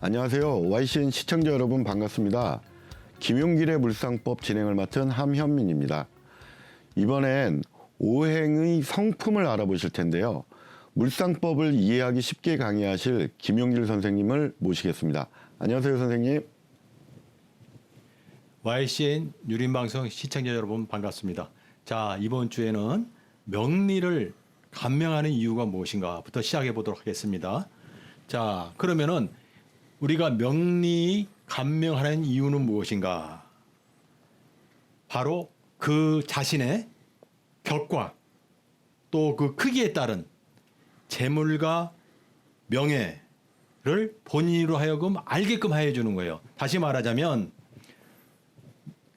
안녕하세요. YCN 시청자 여러분 반갑습니다. 김용길의 물상법 진행을 맡은 함현민입니다. 이번엔 오행의 성품을 알아보실 텐데요. 물상법을 이해하기 쉽게 강의하실 김용길 선생님을 모시겠습니다. 안녕하세요, 선생님. YCN 유림방송 시청자 여러분 반갑습니다. 자, 이번 주에는 명리를 감명하는 이유가 무엇인가부터 시작해 보도록 하겠습니다. 자, 그러면은 우리가 명리 감명하는 이유는 무엇인가? 바로 그 자신의 격과 또 그 크기에 따른 재물과 명예를 본인으로 하여금 알게끔 하여 주는 거예요. 다시 말하자면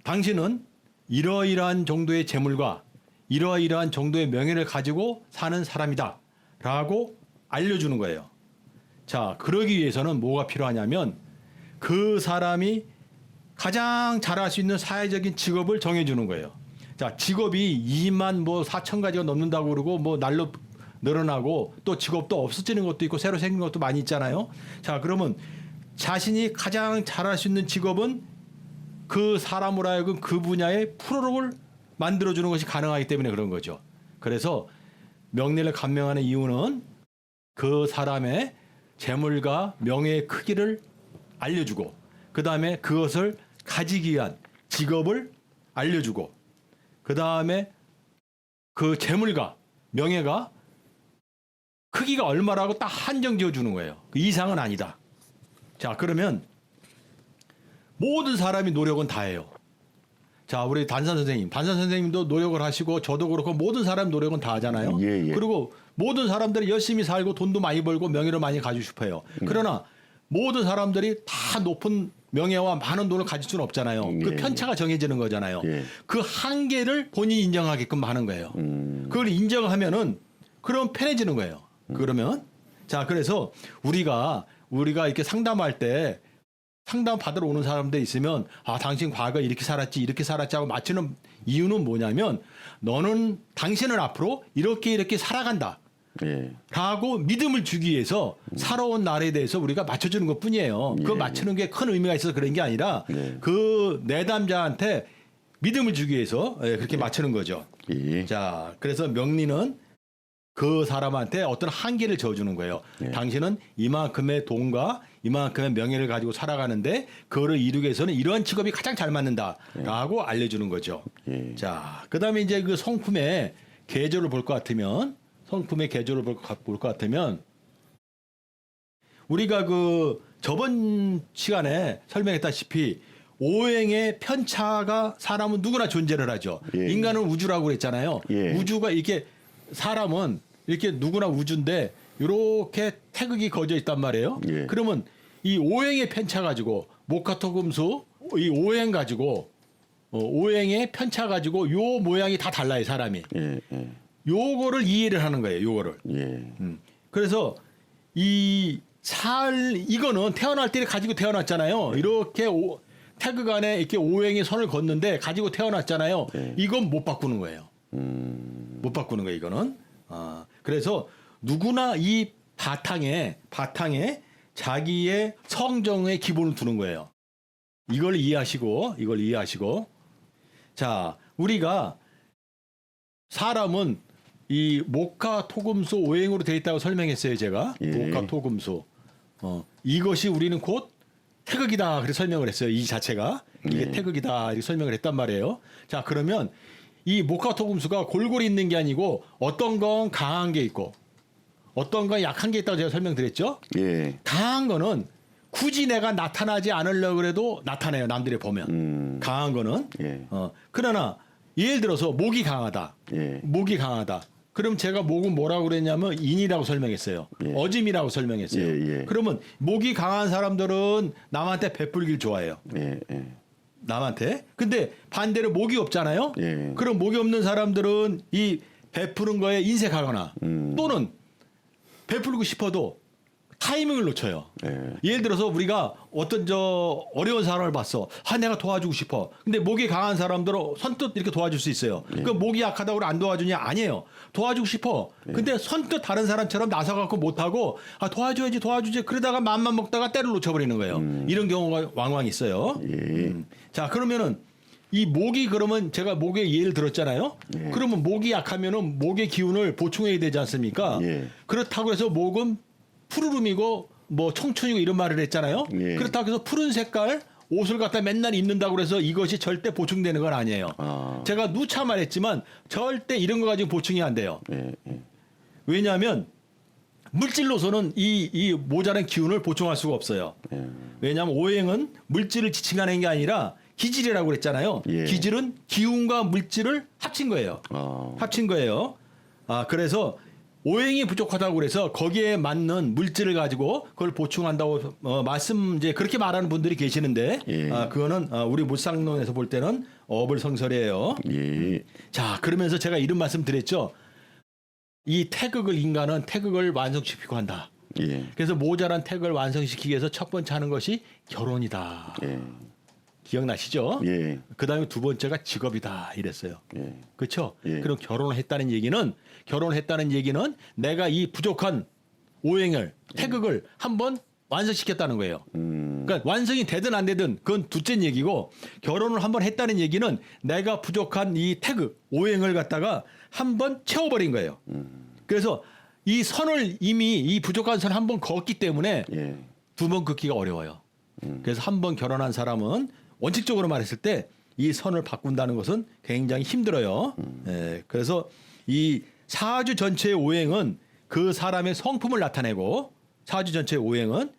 당신은 이러이러한 정도의 재물과 이러이러한 정도의 명예를 가지고 사는 사람이다 라고 알려주는 거예요. 자, 그러기 위해서는 뭐가 필요하냐면 그 사람이 가장 잘할 수 있는 사회적인 직업을 정해주는 거예요. 자, 직업이 2만 4천 가지가 넘는다고 그러고 날로 늘어나고 또 직업도 없어지는 것도 있고 새로 생긴 것도 많이 있잖아요. 자, 그러면 자신이 가장 잘할 수 있는 직업은 그 사람으로 하여금 그 분야의 프로를 만들어주는 것이 가능하기 때문에 그런 거죠. 그래서 명리를 감명하는 이유는 그 사람의 재물과 명예의 크기를 알려주고 그 다음에 그것을 가지기 위한 직업을 알려주고 그 다음에 그 재물과 명예가 크기가 얼마라고 딱 한정 지어주는 거예요. 그 이상은 아니다. 자, 그러면 모든 사람이 노력은 다 해요. 자, 우리 단산 선생님도 노력을 하시고 저도 그렇고 모든 사람 노력은 다 하잖아요. 예. 그리고 모든 사람들이 열심히 살고 돈도 많이 벌고 명예를 많이 가지고 싶어요. 그러나 모든 사람들이 다 높은 명예와 많은 돈을 가질 수는 없잖아요. 그 편차가 정해지는 거잖아요. 그 한계를 본인이 인정하게끔 하는 거예요. 그걸 인정하면은 그럼 편해지는 거예요. 그러면 자, 그래서 우리가 이렇게 상담할 때 상담 받으러 오는 사람들 있으면 당신 과거 이렇게 살았지 하고 맞추는 이유는 뭐냐면 너는 당신은 앞으로 이렇게 살아간다 라고 믿음을 주기 위해서 살아온 날에 대해서 우리가 맞춰주는 것 뿐이에요. 그거 맞추는 게 큰 의미가 있어서 그런 게 아니라 그 내담자한테 믿음을 주기 위해서 그렇게 맞추는 거죠. 자, 그래서 명리는 그 사람한테 어떤 한계를 저어주는 거예요. 당신은 이만큼의 돈과 이만큼의 명예를 가지고 살아가는데 그거를 이루기 위해서는 이러한 직업이 가장 잘 맞는다라고 알려주는 거죠. 자, 그다음에 이제 그 성품의 계절을 볼 것 같으면 우리가 그 저번 시간에 설명했다시피 오행의 편차가 사람은 누구나 존재를 하죠. 인간은 우주라고 그랬잖아요. 우주가 이렇게 사람은 이렇게 누구나 우주인데 이렇게 태극이 거져 있단 말이에요. 그러면 이 오행의 편차 가지고 목화토금수 이 오행 가지고 오행의 편차 가지고 요 모양이 다 달라요, 사람이. 요거를 이해를 하는 거예요, 요거를. 그래서 이거는 태어날 때 가지고 태어났잖아요. 이렇게 태극 안에 이렇게 오행의 선을 걷는데 가지고 태어났잖아요. 이건 못 바꾸는 거예요. 못 바꾸는 거예요, 이거는. 그래서 누구나 이 바탕에 자기의 성정의 기본을 두는 거예요. 이걸 이해하시고. 자, 우리가 사람은 이 목화토금수 오행으로 되어 있다고 설명했어요, 제가. 목화토금수. 이것이 우리는 곧 태극이다. 그렇게 설명을 했어요. 이 자체가. 이게 태극이다. 이렇게 설명을 했단 말이에요. 자, 그러면 이 목화토금수가 골고루 있는 게 아니고 어떤 건 강한 게 있고 어떤 건 약한 게 있다고 제가 설명드렸죠. 강한 거는 굳이 내가 나타나지 않으려고 해도 나타나요. 남들이 보면. 강한 거는. 그러나 예를 들어서 목이 강하다. 그럼 제가 목은 뭐라고 그랬냐면 인이라고 설명했어요. 어짐이라고 설명했어요. 그러면 목이 강한 사람들은 남한테 베풀길 좋아해요. 남한테. 근데 반대로 목이 없잖아요. 그럼 목이 없는 사람들은 이 베푸는 거에 인색하거나 또는 베풀고 싶어도 타이밍을 놓쳐요. 예. 예를 들어서 우리가 어떤 저 어려운 사람을 봤어. 내가 도와주고 싶어. 근데 목이 강한 사람들은 선뜻 이렇게 도와줄 수 있어요. 그 목이 약하다고 안 도와주냐? 아니에요. 도와주고 싶어. 근데 선뜻 다른 사람처럼 나서갖고 못하고 도와주지. 그러다가 맘만 먹다가 때를 놓쳐버리는 거예요. 이런 경우가 왕왕 있어요. 예. 자, 그러면은 이 목이 그러면 제가 목에 예를 들었잖아요. 예. 그러면 목이 약하면은 목의 기운을 보충해야 되지 않습니까? 예. 그렇다고 해서 목은 푸르름이고 뭐 청춘이고 이런 말을 했잖아요. 예. 그렇다고 해서 푸른 색깔 옷을 갖다 맨날 입는다고 그래서 이것이 절대 보충되는 건 아니에요. 아. 제가 누차 말했지만 절대 이런 거 가지고 보충이 안 돼요. 예. 예. 왜냐하면 물질로서는 이 모자란 기운을 보충할 수가 없어요. 예. 왜냐하면 오행은 물질을 지칭하는 게 아니라 기질이라고 그랬잖아요. 예. 기질은 기운과 물질을 합친 거예요. 합친 거예요. 그래서 오행이 부족하다고 그래서 거기에 맞는 물질을 가지고 그걸 보충한다고 말씀 이제 그렇게 말하는 분들이 계시는데 예. 그거는 우리 물상론에서 볼 때는 어불성설이에요. 예. 자, 그러면서 제가 이런 말씀 드렸죠. 이 태극을 인간은 태극을 완성시키고 한다. 예. 그래서 모자란 태극을 완성시키기 위해서 첫 번째 하는 것이 결혼이다. 예. 기억나시죠? 예. 그다음에 두 번째가 직업이다 이랬어요. 예. 그렇죠? 예. 그럼 결혼을 했다는 얘기는 내가 이 부족한 오행을 태극을 한번 완성시켰다는 거예요. 그러니까 완성이 되든 안 되든 그건 둘째 얘기고 결혼을 한번 했다는 얘기는 내가 부족한 이 태극 오행을 갖다가 한번 채워버린 거예요. 그래서 이 선을 이미 이 부족한 선 한번 걷기 때문에 예. 두 번 긋기가 어려워요. 그래서 한 번 결혼한 사람은 원칙적으로 말했을 때 이 선을 바꾼다는 것은 굉장히 힘들어요. 예, 그래서 이 사주 전체의 오행은 그 사람의 성품을 나타내고 사주 전체의 오행은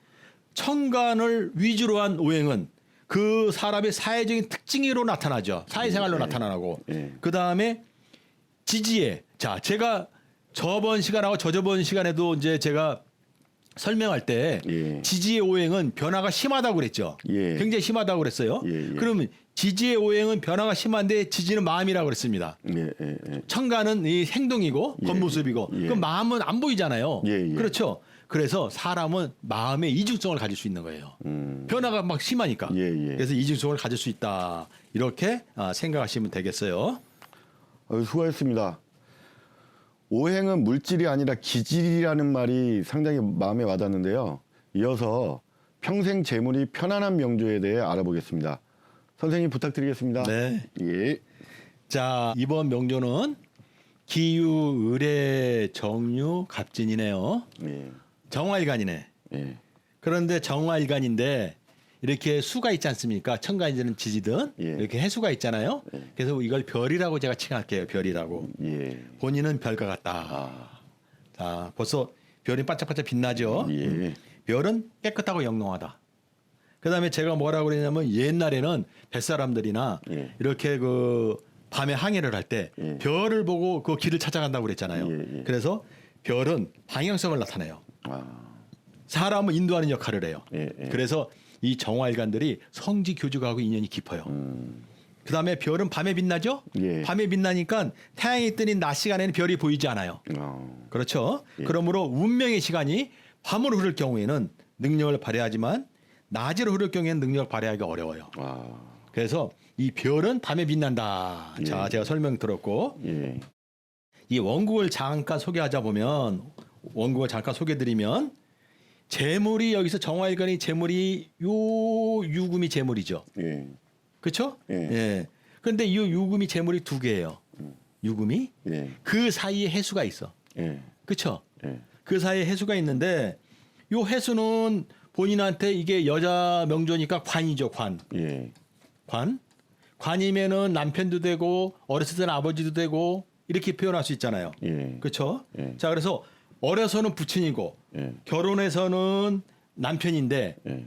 천간을 위주로 한 오행은 그 사람의 사회적인 특징으로 나타나죠. 사회생활로 나타나고 예. 그 다음에 지지에 자 제가 저번 시간하고 저저번 시간에도 이제 제가 설명할 때 예. 지지의 오행은 변화가 심하다고 그랬죠. 예. 굉장히 심하다고 그랬어요. 예, 예. 그러면 지지의 오행은 변화가 심한데 지지는 마음이라고 그랬습니다. 예. 예. 예. 천간은 이 행동이고 예. 겉모습이고 예. 그럼 마음은 안 보이잖아요. 예, 예. 그렇죠. 그래서 사람은 마음의 이중성을 가질 수 있는 거예요. 변화가 막 심하니까. 예, 예. 그래서 이중성을 가질 수 있다. 이렇게 생각하시면 되겠어요. 수고하셨습니다. 오행은 물질이 아니라 기질이라는 말이 상당히 마음에 와닿는데요. 이어서 평생 재물이 편안한 명조에 대해 알아보겠습니다. 선생님 부탁드리겠습니다. 네. 예. 자, 이번 명조는 기유, 을의, 정유, 갑진이네요. 예. 정화일간이네. 예. 그런데 정화일간인데 이렇게 수가 있지 않습니까? 천간이든 지지든 예. 이렇게 해수가 있잖아요. 그래서 이걸 별이라고 제가 칭할게요. 별이라고. 예. 본인은 별과 같다. 자, 벌써 별이 반짝반짝 빛나죠. 예. 별은 깨끗하고 영롱하다. 그다음에 제가 뭐라고 그랬냐면 옛날에는 뱃사람들이나 예. 이렇게 그 밤에 항해를 할 때 예. 별을 보고 그 길을 찾아간다고 그랬잖아요. 예, 예. 그래서 별은 방향성을 나타내요. 아. 사람을 인도하는 역할을 해요. 예, 예. 그래서 이 정화일간들이 성지 교주하고 인연이 깊어요. 그다음에 별은 밤에 빛나죠? 예. 밤에 빛나니까 태양이 뜨는 낮 시간에는 별이 보이지 않아요. 그렇죠? 그러므로 운명의 시간이 밤으로 흐를 경우에는 능력을 발휘하지만 낮으로 흐를 경우에는 능력을 발휘하기 어려워요. 그래서 이 별은 밤에 빛난다. 자, 제가 설명 들었고 예. 이 원국을 잠깐 소개하자 보면 원국을 잠깐 소개드리면 재물이 여기서 정화일간이 재물이 요 유금이 재물이죠. 예. 그렇죠? 예. 예. 그런데 이 유금이 재물이 두 개예요. 유금이 예. 그 사이에 해수가 있어. 예. 그렇죠? 예. 그 사이에 해수가 있는데 요 해수는 본인한테 이게 여자 명조니까 관이죠, 관. 예. 관. 관이면은 남편도 되고 어렸을 때는 아버지도 되고 이렇게 표현할 수 있잖아요. 예. 그렇죠? 예. 자, 그래서 어려서는 부친이고 예. 결혼해서는 남편인데 예.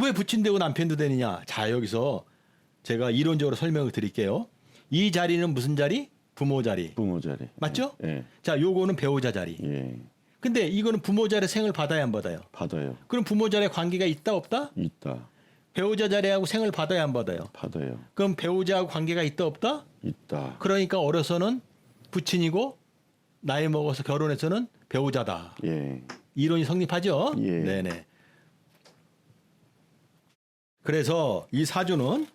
왜 부친 되고 남편도 되느냐? 자, 여기서 제가 이론적으로 설명을 드릴게요. 이 자리는 무슨 자리? 부모 자리. 부모 자리. 맞죠? 예. 자, 요거는 배우자 자리. 예. 근데 이거는 부모 자리 생을 받아야 안 받아요? 받아요. 그럼 부모 자리에 관계가 있다 없다? 있다. 배우자 자리하고 생을 받아야 안 받아요? 받아요. 그럼 배우자하고 관계가 있다 없다? 있다. 그러니까 어려서는 부친이고 나이 먹어서 결혼해서는 배우자다. 예. 이론이 성립하죠. 예. 네네. 그래서 이 사주는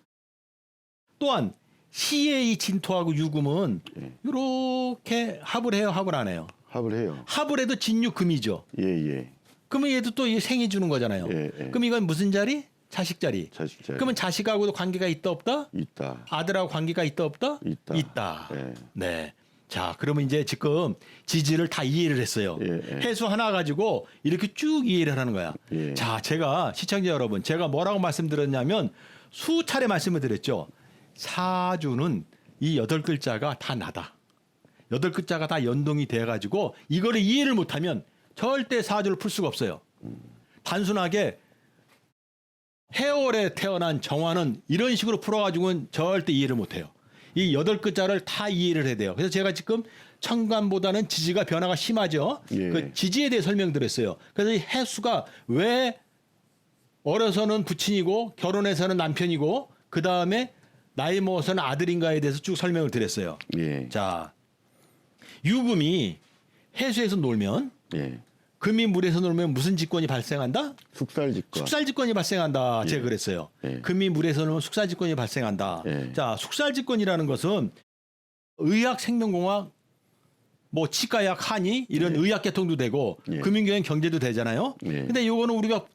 또한 시의 이 진토하고 유금은 예. 이렇게 합을 해요, 합을 안 해요. 합을 해요. 합을 해도 진유금이죠. 예, 예. 그러면 얘도 또 생이 주는 거잖아요. 예, 예. 그럼 이건 무슨 자리? 자식 자리. 자식 자리. 그러면 자식하고도 관계가 있다 없다? 있다. 아들하고 관계가 있다 없다? 있다. 있다. 예. 네. 자, 그러면 이제 지금 지지를 다 이해를 했어요. 예, 예. 해수 하나 가지고 이렇게 쭉 이해를 하는 거야. 예. 자, 제가 시청자 여러분, 제가 뭐라고 말씀드렸냐면 수차례 말씀을 드렸죠. 사주는 이 8글자가 다 나다. 8글자가 다 연동이 돼 가지고 이거를 이해를 못하면 절대 사주를 풀 수가 없어요. 단순하게 해월에 태어난 정화는 이런 식으로 풀어가지고는 절대 이해를 못해요. 이 8글자를 다 이해를 해야 돼요. 그래서 제가 지금 천간보다는 지지가 변화가 심하죠. 예. 그 지지에 대해 설명드렸어요. 그래서 이 해수가 왜 어려서는 부친이고 결혼해서는 남편이고 그 다음에 나이 먹어서는 아들인가에 대해서 쭉 설명을 드렸어요. 예. 자, 유금이 해수에서 놀면 예. 금이 물에서 놀면 무슨 직권이 발생한다? 숙살직과. 숙살직권이 발생한다. 제가 그랬어요. 예. 금이 물에서 놀면 숙살직권이 발생한다. 예. 자, 숙살직권이라는 것은 의학, 생명공학, 뭐 치과약, 한의 이런 의학 계통도 되고 예. 금융경영 경제도 되잖아요. 예. 근데 요거는 우리가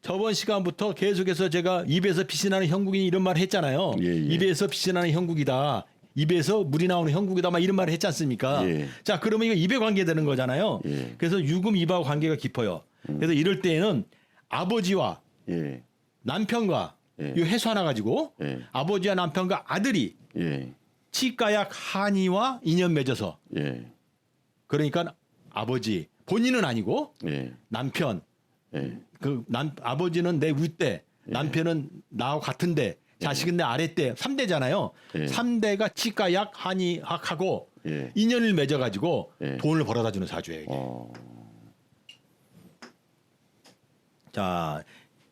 저번 시간부터 계속해서 제가 입에서 빛이 나는 형국이 이런 말을 했잖아요. 예, 예. 입에서 빛이 나는 형국이다. 입에서 물이 나오는 형국이다. 막 이런 말을 했지 않습니까? 예. 자, 그러면 이거 입에 관계되는 거잖아요. 예. 그래서 유금 입하고 관계가 깊어요. 그래서 이럴 때에는 아버지와 예. 남편과 예. 이 해수 하나 가지고 예. 아버지와 남편과 아들이 예. 치과약 한의와 인연 맺어서 예. 그러니까 아버지 본인은 아니고 예. 남편 예. 아버지는 내 윗대 남편은 나하고 같은데 자식은 내 아랫대 3대잖아요. 예. 3대가 치과약 한의학하고 예. 인연을 맺어 가지고 예. 돈을 벌어다 주는 사주예요. 이게. 자,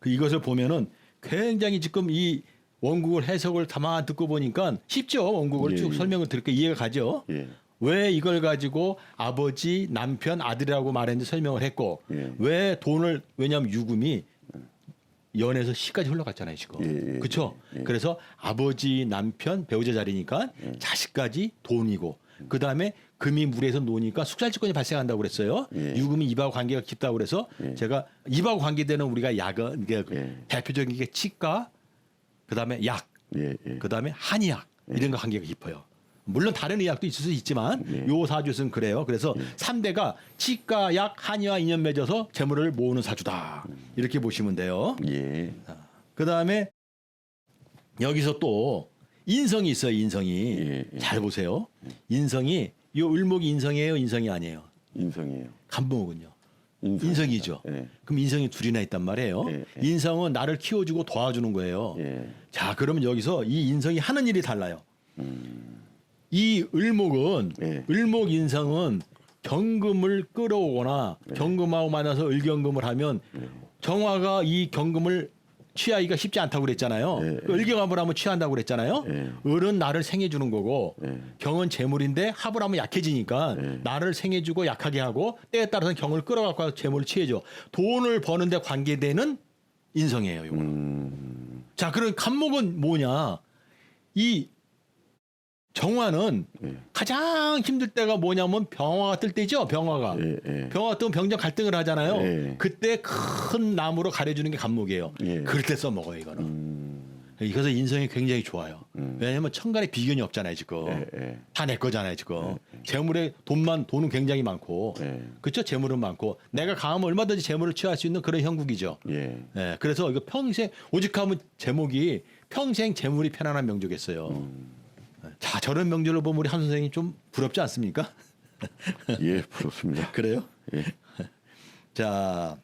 이것을 보면은 굉장히 지금 이 원국을 해석을 가만 듣고 보니까 쉽죠. 원국을 예, 쭉 예. 설명을 드릴까 이해가 가죠. 예. 왜 이걸 가지고 아버지, 남편, 아들이라고 말했는지 설명을 했고 예. 왜 돈을 왜냐하면 유금이 연에서 시까지 흘러갔잖아요 지금. 예, 예, 그렇죠. 예. 그래서 아버지, 남편, 배우자 자리니까 자식까지 돈이고 그 다음에 금이 물에서 노니까 숙살직권이 발생한다고 그랬어요. 예. 유금이 입하고 관계가 깊다고 그래서 제가 입하고 관계되는 우리가 약은 이게 예. 대표적인 게 치과, 그 다음에 약, 예. 예. 그 다음에 한의학 이런 거 관계가 깊어요. 물론 다른 의학도 있을 수 있지만 예. 요 사주는 그래요. 그래서 3대가 치과, 약, 한의와 인연 맺어서 재물을 모으는 사주다. 이렇게 보시면 돼요. 예. 그 다음에 여기서 또 인성이 있어요. 인성이. 예, 예. 잘 보세요. 인성이 요 을목이 인성이에요. 인성이 아니에요. 인성이에요. 간목은요. 인성. 인성이죠. 예. 그럼 인성이 둘이나 있단 말이에요. 예, 예. 인성은 나를 키워주고 도와주는 거예요. 예. 자, 그러면 여기서 이 인성이 하는 일이 달라요. 이 을목은 예. 을목 인성은 경금을 끌어오거나 경금하고 만나서 을경금을 하면 정화가 이 경금을 취하기가 쉽지 않다고 그랬잖아요. 예, 그 을경합을 하면 취한다고 그랬잖아요. 예. 을은 나를 생해주는 거고 예. 경은 재물인데 합을 하면 약해지니까 예. 나를 생해주고 약하게 하고 때에 따라서는 경을 끌어갖고 재물을 취해줘. 돈을 버는데 관계되는 인성이에요. 이거는. 자, 그럼 간목은 뭐냐? 이 정화는 예. 가장 힘들 때가 뭐냐면 병화가 뜰 때죠. 병화가. 예. 예. 병화가 뜨면 병정 갈등을 하잖아요. 예. 그때 큰 나무로 가려주는 게 간목이에요. 예. 그럴 때 써먹어요. 이거는. 그래서 인성이 굉장히 좋아요. 왜냐하면 천간에 비견이 없잖아요. 지금. 예. 예. 다 내 거잖아요. 지금. 재물에 돈은 굉장히 많고. 예. 그렇죠. 재물은 많고. 내가 강하면 얼마든지 재물을 취할 수 있는 그런 형국이죠. 예. 예, 그래서 이거 평생 오직하면 제목이 평생 재물이 편안한 명조겠어요. 자, 저런 명조를 보면 우리 한 선생님 좀 부럽지 않습니까? 예. 부럽습니다. 그래요? 예. 자,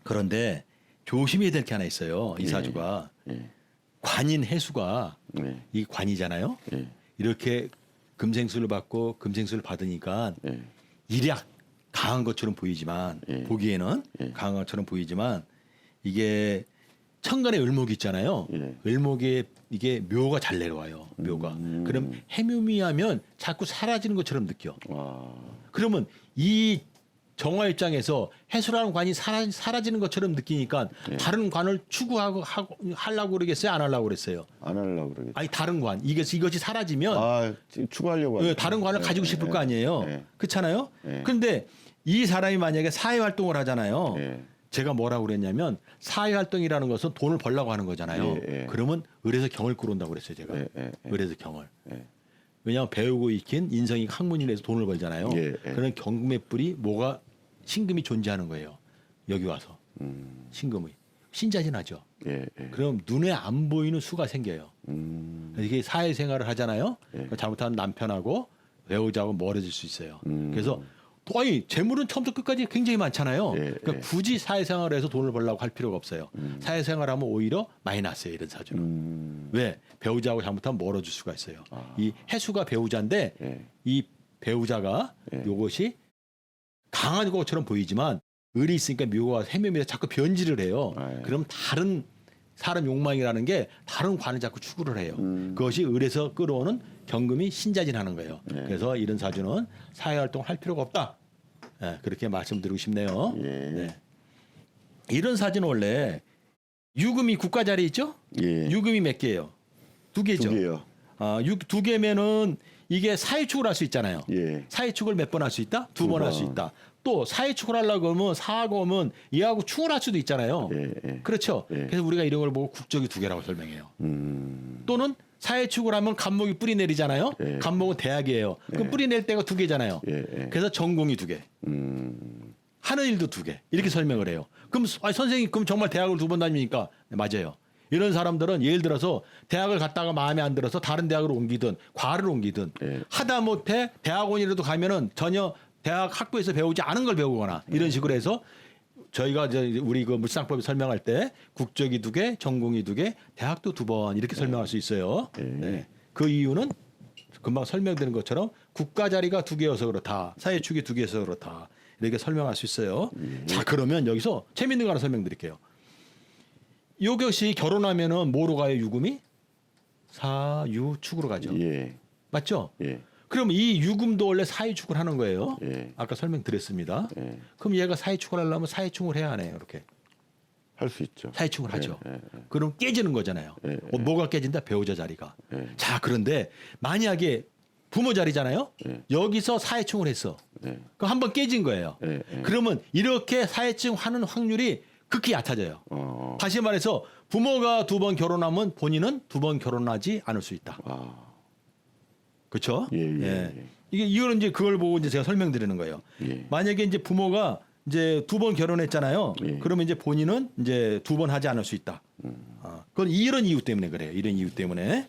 그런데 조심해야 될 게 하나 있어요. 이 사주가 예. 관인 해수가 예. 이 관이잖아요. 예. 이렇게 금생수를 받고 금생수를 받으니까 예. 일약 강한 것처럼 보이지만 예. 보기에는 예. 강한 것처럼 보이지만 이게 천간에 을목이 있잖아요. 예. 을목에 이게 묘가 잘 내려와요. 묘가. 그럼 해묘미하면 자꾸 사라지는 것처럼 느껴. 와. 그러면 이 정화 입장에서 해수라는 관이 사라지는 것처럼 느끼니까 다른 관을 하려고 그러겠어요? 안 하려고 그랬어요? 안 하려고 그러겠죠. 아니 다른 관 이것이 사라지면 지금 추가하려고 하죠. 다른 관을 가지고 싶을 거 아니에요. 네. 그렇잖아요. 네. 그런데 이 사람이 만약에 사회 활동을 하잖아요. 예. 제가 뭐라고 그랬냐면 사회 활동이라는 것은 돈을 벌려고 하는 거잖아요. 예. 그러면 을에서 경을 끌어온다고 그랬어요. 제가. 예. 을에서 경을. 예. 왜냐하면 배우고 익힌 인성이 학문이라서 돈을 벌잖아요. 예. 그런 경금의 뿔이 뭐가 신금이 존재하는 거예요. 여기 와서 신금이 신자진하죠. 예. 그럼 눈에 안 보이는 수가 생겨요. 이게 사회생활을 하잖아요. 잘못하면 남편하고 배우자하고 멀어질 수 있어요. 그래서 아니 재물은 처음부터 끝까지 굉장히 많잖아요. 그러니까 굳이 사회생활을 해서 돈을 벌려고 할 필요가 없어요. 사회생활하면 오히려 마이너스예요. 이런 사주는. 왜? 배우자하고 잘못하면 멀어질 수가 있어요. 이 해수가 배우자인데 이 배우자가 이것이 강한 것처럼 보이지만 을이 있으니까 묘가 해묘미가 자꾸 변질을 해요. 그럼 다른 사람 욕망이라는 게 다른 관을 자꾸 추구를 해요. 그것이 을에서 끌어오는 경금이 신자진하는 거예요. 그래서 이런 사주는 사회활동을 할 필요가 없다. 그렇게 말씀드리고 싶네요. 네. 이런 사주는 원래 유금이 국가 자리에 있죠? 유금이 몇 개예요? 두 개죠. 두 개요. 두 개면은 이게 사회축을 할 수 있잖아요. 예. 사회축을 몇 번 할 수 있다? 두 번 할 수 있다. 또 사회축을 하려고 하면 사하고 하면 얘하고 축을 할 수도 있잖아요. 그렇죠. 그래서 우리가 이런 걸 보고 국적이 두 개라고 설명해요. 또는 사회축을 하면 간목이 뿌리 내리잖아요. 간목은 대학이에요. 그럼 뿌리 낼 때가 두 개잖아요. 그래서 전공이 두 개. 하는 일도 두 개. 이렇게 설명을 해요. 그럼 선생님 그럼 정말 대학을 두 번 다닙니까? 네, 맞아요. 이런 사람들은 예를 들어서 대학을 갔다가 마음에 안 들어서 다른 대학으로 옮기든 과를 옮기든 하다못해 대학원이라도 가면은 전혀 대학 학부에서 배우지 않은 걸 배우거나 이런 식으로 해서 저희가 우리 그 물상법에 설명할 때 국적이 두 개, 전공이 두 개, 대학도 두 번 이렇게 설명할 수 있어요. 그 이유는 금방 설명드린 것처럼 국가 자리가 두 개여서 그렇다. 사회축이 두 개여서 그렇다. 이렇게 설명할 수 있어요. 자, 그러면 여기서 재밌는 거 하나 설명드릴게요. 요것이 결혼하면은 뭐로 가요, 유금이? 사유축으로 가죠. 맞죠? 그럼 이 유금도 원래 사유축을 하는 거예요. 아까 설명드렸습니다. 그럼 얘가 사유축을 하려면 사유축을 해야 하네요. 이렇게. 할 수 있죠. 사유축을 하죠. 그럼 깨지는 거잖아요. 뭐가 깨진다? 배우자 자리가. 자, 그런데 만약에 부모 자리잖아요. 여기서 사유축을 했어. 그럼 한번 깨진 거예요. 그러면 이렇게 사유축 하는 확률이 극히 얕아져요. 다시 말해서 부모가 두 번 결혼하면 본인은 두 번 결혼하지 않을 수 있다. 그렇죠? 이거는 이제 그걸 보고 이제 제가 설명드리는 거예요. 만약에 이제 부모가 이제 두 번 결혼했잖아요. 그러면 이제 본인은 이제 두 번 하지 않을 수 있다. 그건 이런 이유 때문에 그래요. 이런 이유 때문에.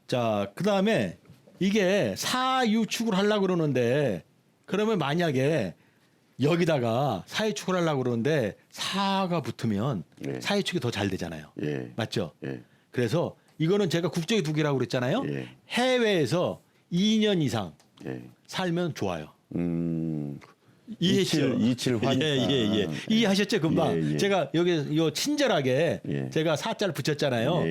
자, 그 다음에 이게 사유축을 하려고 그러는데 그러면 만약에 여기다가 사회축을 하려고 그러는데 사가 붙으면 사회축이 더 잘 되잖아요. 맞죠? 그래서 이거는 제가 국적이 두 개라고 그랬잖아요. 해외에서 2년 이상 살면 좋아요. 이해하시죠? 이칠환. 이해하셨죠? 금방. 제가 여기 요 친절하게 제가 사자를 붙였잖아요.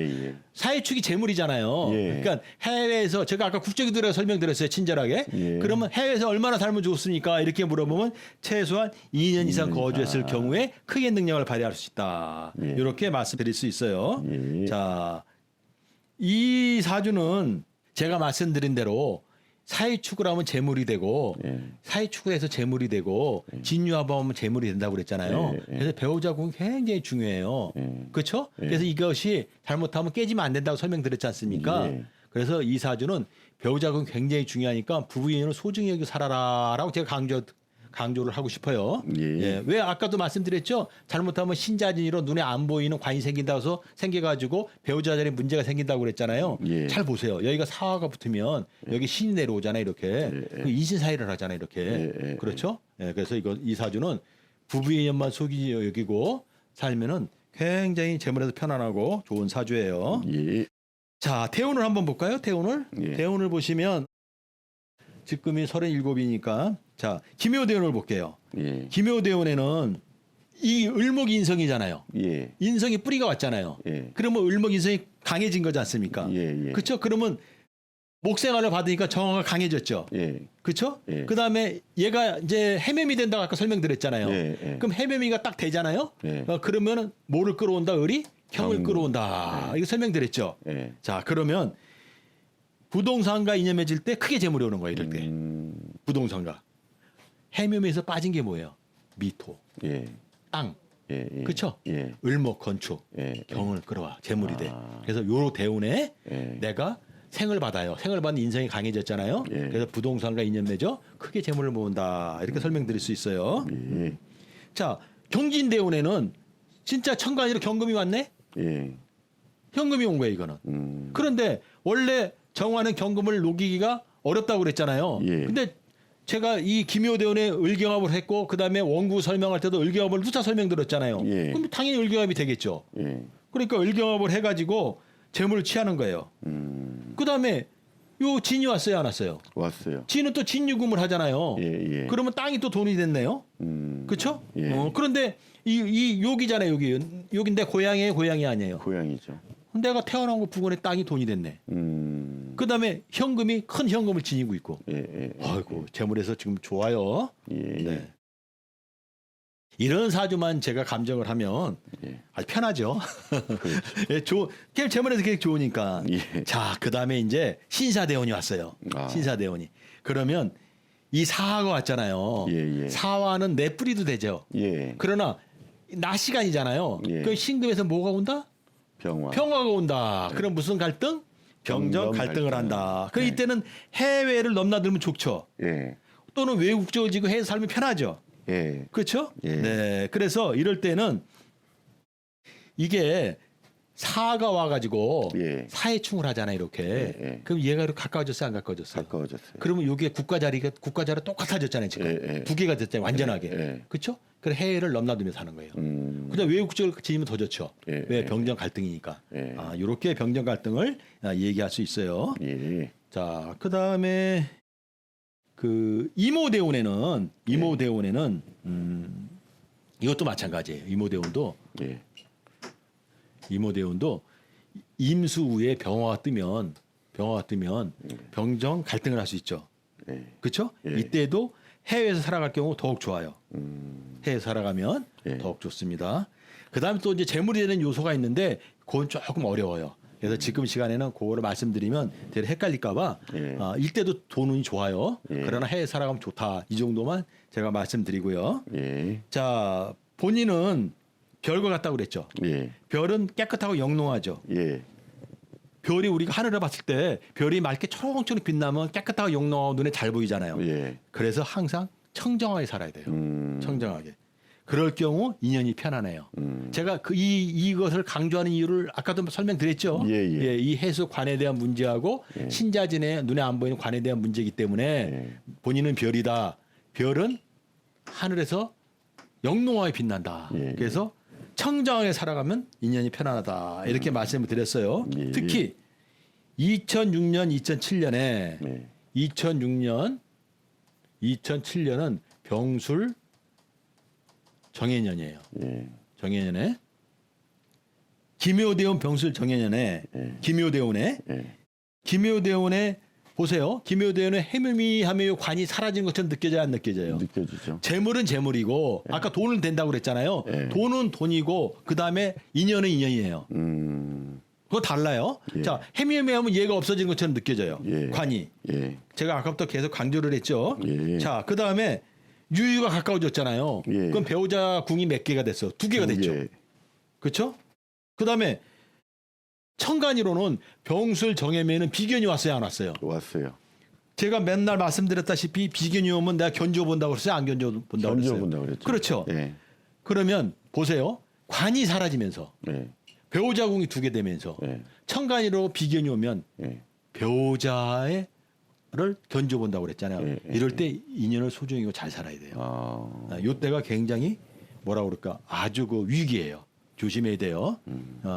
사회축이 재물이잖아요. 그러니까 해외에서 제가 아까 국적이 들어 설명드렸어요. 친절하게. 그러면 해외에서 얼마나 살면 좋습니까? 이렇게 물어보면 최소한 2년 이상 거주했을 경우에 크게 능력을 발휘할 수 있다. 이렇게 말씀드릴 수 있어요. 자, 이 사주는 제가 말씀드린 대로 사회축을 하면 재물이 되고 사회축을 해서 재물이 되고 진유화법하면 재물이 된다고 그랬잖아요. 그래서 배우자 궁이 굉장히 중요해요. 그렇죠? 그래서 이것이 잘못하면 깨지면 안 된다고 설명드렸지 않습니까? 그래서 이 사주는 배우자 궁이 굉장히 중요하니까 부부 인연을 소중히 여기고 살아라라고 제가 강조를 하고 싶어요. 왜 아까도 말씀드렸죠. 잘못하면 신자진으로 눈에 안 보이는 관이 생긴다고 해서 생겨가지고 배우자 자리에 문제가 생긴다고 그랬잖아요. 잘 보세요. 여기가 사화가 붙으면 여기 신이 내려오잖아요. 이렇게 인신사회를 하잖아요. 이렇게 그렇죠. 그래서 이 사주는 부부의 인연만 소중히 여기고 살면은 굉장히 재물에서 편안하고 좋은 사주예요. 자, 태운을 한번 볼까요? 태운을. 태운을 보시면 직금이 37이니까 자, 기묘대운을 볼게요. 기묘대운에는 이 을목 인성이잖아요. 인성이 뿌리가 왔잖아요. 그러면 을목 인성이 강해진 거지 않습니까? 그렇죠? 그러면 목생활을 받으니까 정화가 강해졌죠. 예. 그렇죠? 예. 그다음에 얘가 이제 해매미 된다고 아까 설명드렸잖아요. 예, 예. 그럼 해매미가 딱 되잖아요. 예. 그러면은 뭐를 끌어온다? 을이 경을 경. 끌어온다. 이거 설명드렸죠. 예. 자, 그러면 부동산과 인연 맺을 때 크게 재물이 오는 거예요. 이럴 때. 부동산과. 해묘미에서 빠진 게 뭐예요? 미토, 예. 땅. 예. 예. 그렇죠? 예. 을목, 건축. 예. 경을 끌어와. 재물이 돼. 아. 그래서 요 대운에 예. 내가 생을 받아요. 생을 받는 인생이 강해졌잖아요. 예. 그래서 부동산과 인연 맺어 크게 재물을 모은다. 이렇게 설명드릴 수 있어요. 예. 자, 경진대운에는 진짜 천간이로 경금이 왔네? 예. 현금이 온 거예요, 이거는. 그런데 원래 정화는 경금을 녹이기가 어렵다고 그랬잖아요. 예. 근데 제가 이 기묘대운에 을경합을 했고 그다음에 원구 설명할 때도 을경합을 누차 설명드렸잖아요. 예. 그럼 당연히 을경합이 되겠죠. 예. 그러니까 을경합을 해가지고 재물을 취하는 거예요. 그다음에 요 진이 왔어요, 안 왔어요? 왔어요. 진은 또 진유금을 하잖아요. 예. 예. 그러면 땅이 또 돈이 됐네요. 그렇죠? 예. 그런데 이 여기잖아요, 여기. 여기인데 고향이에요, 고향이 아니에요. 고향이죠. 내가 태어난 곳 부근에 땅이 돈이 됐네. 그다음에 현금이 큰 현금을 지니고 있고. 예. 예. 아이고 재물에서 지금 좋아요. 예. 네. 이런 사주만 제가 감정을 하면 예. 아주 편하죠. 예, 재물에서 계속 좋으니까. 예. 자, 그다음에 이제 신사대원이 왔어요. 아. 신사대원이. 그러면 이 사화가 왔잖아요. 예, 예. 사화는 내 뿌리도 되죠. 예. 그러나 낮 시간이잖아요. 예. 그 신금에서 뭐가 온다? 병화. 평화가 온다. 그럼 무슨 갈등? 병정 병정 갈등을 갈등. 한다. 그 네. 이때는 해외를 넘나들면 좋죠. 예. 또는 외국적으로 지고 해외 살면 편하죠. 예. 그렇죠? 예. 네. 그래서 이럴 때는 이게 사가 와가지고 예. 사해충을 하잖아요. 이렇게. 예. 그럼 얘가 이렇게 가까워졌어요? 안 가까워졌어요? 가까워졌어요. 그러면 이게 국가 자리가 똑같아졌잖아요. 지금. 예. 두 개가 됐잖아요. 완전하게. 예. 그렇죠? 그래 해외를 넘나들며 사는 거예요. 그다음 외국적으로 지으면 더 좋죠. 예. 왜 병정 갈등이니까. 예. 이렇게 병정 갈등을 얘기할 수 있어요. 예. 자, 그다음에 그 이모대운에는 이것도 마찬가지예요. 예. 이모대운도 임수후에 병화가 뜨면 병정 갈등을 할 수 있죠. 예. 그렇죠? 예. 이때도 해외에서 살아갈 경우 더욱 좋아요. 해외 살아가면 예. 더욱 좋습니다. 그다음에 또 이제 재물이 되는 요소가 있는데 그건 조금 어려워요. 그래서 지금 시간에는 그거를 말씀드리면 되게 헷갈릴까봐 예. 이때도 돈운이 좋아요. 예. 그러나 해외 살아가면 좋다. 이 정도만 제가 말씀드리고요. 예. 자, 본인은 별과 같다고 그랬죠. 예. 별은 깨끗하고 영롱하죠. 예. 별이 우리가 하늘을 봤을 때 별이 맑게 초롱초롱 빛나면 깨끗하고 영롱하고 눈에 잘 보이잖아요. 예. 그래서 항상 청정하게 살아야 돼요. 청정하게. 그럴 경우 인연이 편안해요. 제가 이것을 강조하는 이유를 아까도 설명드렸죠. 예. 이 해수 관에 대한 문제하고 신자진의 눈에 안 보이는 관에 대한 문제이기 때문에 예. 본인은 별이다. 별은 하늘에서 영롱하게 빛난다. 예. 그래서 청정하게 살아가면 인연이 편안하다. 이렇게 말씀을 드렸어요. 예. 특히 2006년, 2007년에 네. 2007년은 병술 정해년이에요. 예. 정해년에 기묘대운 병술 정해년에 예. 기묘대운에 예. 기묘대운에 보세요. 기묘대운에 해묘미하며 관이 사라진 것처럼 느껴져요, 안 느껴져요? 느껴지죠. 재물은 재물이고 아까 돈은 된다고 그랬잖아요. 예. 돈은 돈이고 그다음에 인연은 인연이에요. 그거 달라요. 예. 자, 해묘미하면 얘가 없어진 것처럼 느껴져요. 예. 관이. 예. 제가 아까부터 계속 강조를 했죠. 예. 자, 그다음에 유유가 가까워졌잖아요. 예. 그럼 배우자 궁이 몇 개가 됐어? 두 개가 됐죠. 예. 그렇죠? 그다음에 천간이로는 병술 정해매는 비견이 왔어요, 안 왔어요? 왔어요. 제가 맨날 말씀드렸다시피 비견이 오면 내가 견뎌본다고 그랬어요, 안 견뎌본다고 그랬어요? 견뎌본다고 그랬죠. 그렇죠. 예. 그러면 보세요. 관이 사라지면서 예. 배우자 궁이 두 개 되면서 예. 천간이로 비견이 오면 예. 배우자를 견뎌본다고 그랬잖아요. 예, 예, 이럴 때 인연을 소중히 여기고 잘 살아야 돼요. 이때가 굉장히 뭐라 그럴까 아주 그 위기예요. 조심해야 돼요.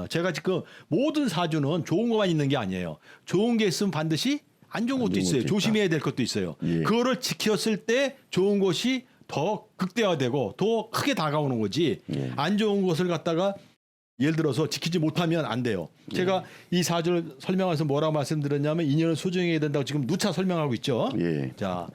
제가 지금 모든 사주는 좋은 것만 있는 게 아니에요. 좋은 게 있으면 반드시 안 좋은 것도 좋은 있어요. 것도 조심해야 될 것도 있어요. 예. 그거를 지켰을 때 좋은 것이 더 극대화되고 더 크게 다가오는 거지. 예. 안 좋은 것을 갖다가 예를 들어서 지키지 못하면 안 돼요. 제가 이 사주를 설명해서 뭐라고 말씀드렸냐면 인연을 소중히 해야 된다고 지금 누차 설명하고 있죠. 예. 자,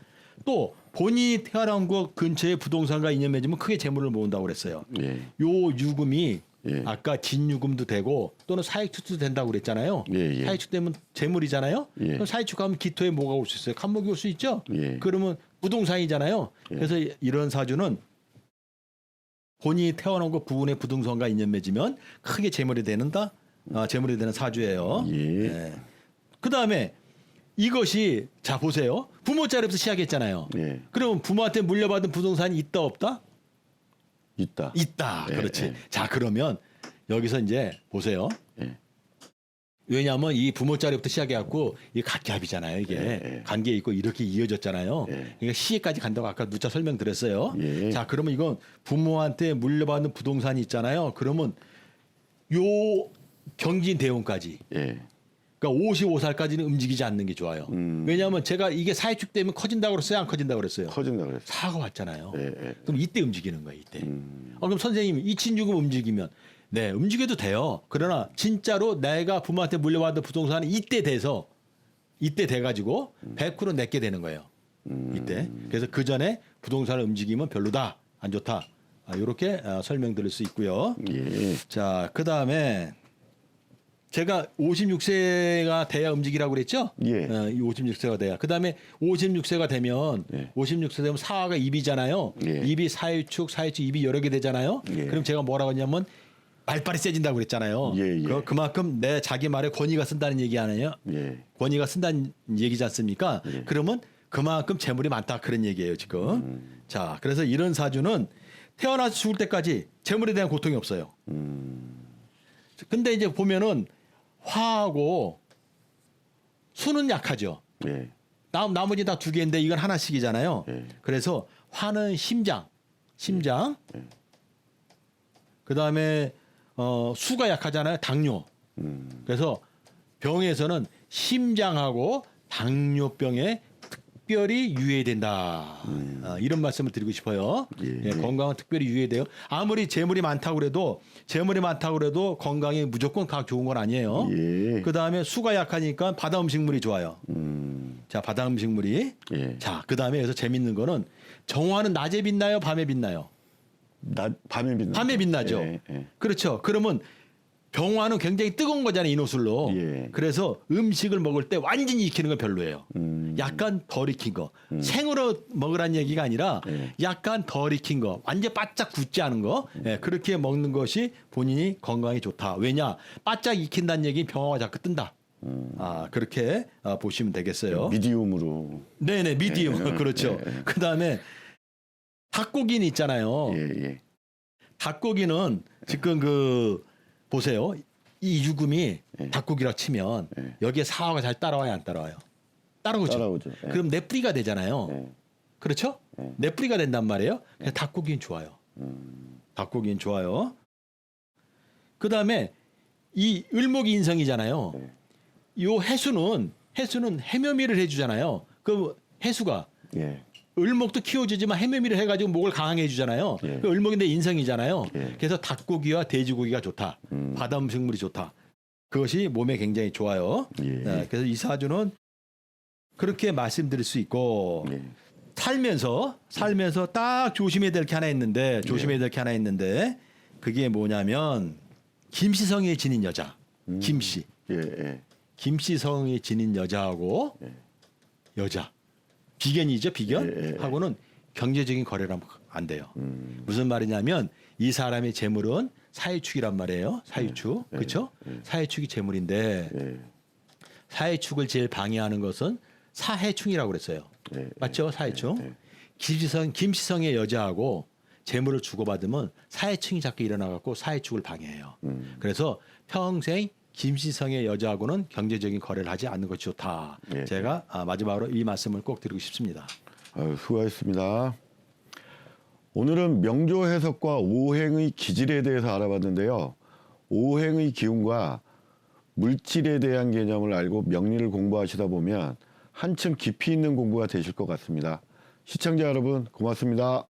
또 본인이 태어난 곳 근처에 부동산과 인연 맺으면 크게 재물을 모은다고 그랬어요. 예. 요 유금이 예. 아까 진유금도 되고 또는 사익축도 된다고 그랬잖아요. 예, 예. 사익축 되면 재물이잖아요. 예. 그럼 사익축 하면 기토에 뭐가 올 수 있어요? 간목이 올 수 있죠. 예. 그러면 부동산이잖아요. 예. 그래서 이런 사주는 본인이 태어난 곳 부근의 부동산과 인연 맺으면 크게 재물이 되는다. 재물이 되는 사주예요. 예. 그 다음에 이것이 자 보세요. 부모 자리부터 시작했잖아요. 예. 그러면 부모한테 물려받은 부동산이 있다 없다? 있다. 있다. 예, 그렇지. 예. 자 그러면 여기서 이제 보세요. 예. 왜냐하면 이 부모 자리부터 시작해갖고 이게 각기합이잖아요. 이게 예. 관계 있고 이렇게 이어졌잖아요. 예. 그러니까 시에까지 간다고 아까 누차 설명드렸어요. 예. 자 그러면 이건 부모한테 물려받는 부동산이 있잖아요. 그러면 요 경진 대운까지. 예. 그러니까 55살까지는 움직이지 않는 게 좋아요. 왜냐하면 제가 이게 사회축 되면 커진다고 그랬어요? 안 커진다고 그랬어요? 커진다 그랬어. 사가 왔잖아요. 예. 예. 그럼 이때 움직이는 거예요. 이때. 그럼 선생님이 이친유금 움직이면 네 움직여도 돼요. 그러나 진짜로 내가 부모한테 물려받은 부동산은 이때 돼서 이때 돼가지고 100% 내게 되는 거예요. 이때. 그래서 그 전에 부동산을 움직이면 별로다. 안 좋다. 이렇게 설명드릴 수 있고요. 예. 자, 그 다음에 제가 56세가 돼야 움직이라고 그랬죠? 예. 이 56세가 돼야. 그 다음에 56세가 되면, 예. 56세 되면 사화가 입이잖아요. 예. 입이 사유축, 입이 여러 개 되잖아요. 예. 그럼 제가 뭐라고 했냐면 말빨이 세진다고 그랬잖아요. 예, 예. 그만큼 내 자기 말에 권위가 쓴다는 얘기 아니에요? 예. 권위가 쓴다는 얘기지 않습니까? 예. 그러면 그만큼 재물이 많다 그런 얘기예요, 지금. 자, 그래서 이런 사주는 태어나서 죽을 때까지 재물에 대한 고통이 없어요. 근데 이제 보면은 화하고 수는 약하죠. 예. 나머지 다 두 개인데 이건 하나씩이잖아요. 예. 그래서 화는 심장. 그 다음에 수가 약하잖아요. 당뇨. 그래서 병에서는 심장하고 당뇨병에 특별히 유의된다. 이런 말씀을 드리고 싶어요. 예. 예, 건강은 특별히 유의돼요. 아무리 재물이 많다고 그래도 건강이 무조건 좋은 건 아니에요. 예. 그 다음에 수가 약하니까 바다 음식물이 좋아요. 자, 바다 음식물이. 예. 자, 그 다음에 여기서 재밌는 거는 정화는 낮에 빛나요? 밤에 빛나요? 밤에 빛나. 밤에 빛나죠. 예. 예. 그렇죠. 그러면 병화는 굉장히 뜨거운 거잖아요. 이노술로. 예. 그래서 음식을 먹을 때 완전히 익히는 건 별로예요. 약간 덜 익힌 거. 생으로 먹으라는 얘기가 아니라 예. 약간 덜 익힌 거. 완전 바짝 굳지 않은 거. 예, 그렇게 먹는 것이 본인이 건강에 좋다. 왜냐? 바짝 익힌다는 얘기는 병화가 자꾸 뜬다. 그렇게 보시면 되겠어요. 미디움으로. 네네, 미디움. 그렇죠. 그 다음에 닭고기는 있잖아요. 예. 예. 닭고기는 지금 보세요. 이 유금이 예. 닭고기라 치면 예. 여기에 사화가 잘 따라와요, 안 따라와요? 따라오죠. 따라오죠. 예. 그럼 내 뿌리가 되잖아요. 예. 그렇죠? 예. 내 뿌리가 된단 말이에요. 그래서 닭고기는 좋아요. 닭고기는 좋아요. 그 다음에 이 을목이 인성이잖아요. 예. 요 해수는 해묘미를 해주잖아요. 그 해수가 예. 을목도 키워주지만 해묘미를 해가지고 목을 강하게 해주잖아요. 예. 그 을목인데 인성이잖아요. 예. 그래서 닭고기와 돼지고기가 좋다. 바다 음식물이 좋다. 그것이 몸에 굉장히 좋아요. 예. 네, 그래서 이 사주는 그렇게 말씀드릴 수 있고 예. 살면서 딱 조심해야 될 게 하나 있는데 그게 뭐냐면 김씨성에 지닌 여자. 김씨. 예. 예. 김씨성에 지닌 여자하고 여자. 비견이죠, 비견? 예, 예. 하고는 경제적인 거래를 하면 안 돼요. 무슨 말이냐면 이 사람의 재물은 사유축이란 말이에요. 사유축. 예, 그렇죠? 예. 사유축이 재물인데 예. 사유축을 제일 방해하는 것은 사해충이라고 그랬어요. 예. 맞죠? 사해충. 예. 김씨성의 여자하고 재물을 주고받으면 사해충이 자꾸 일어나갖고 사해축을 방해해요. 그래서 평생 김씨성의 여자하고는 경제적인 거래를 하지 않는 것이 좋다. 예. 제가 마지막으로 이 말씀을 꼭 드리고 싶습니다. 수고하셨습니다. 오늘은 명조 해석과 오행의 기질에 대해서 알아봤는데요. 오행의 기운과 물질에 대한 개념을 알고 명리를 공부하시다 보면 한층 깊이 있는 공부가 되실 것 같습니다. 시청자 여러분 고맙습니다.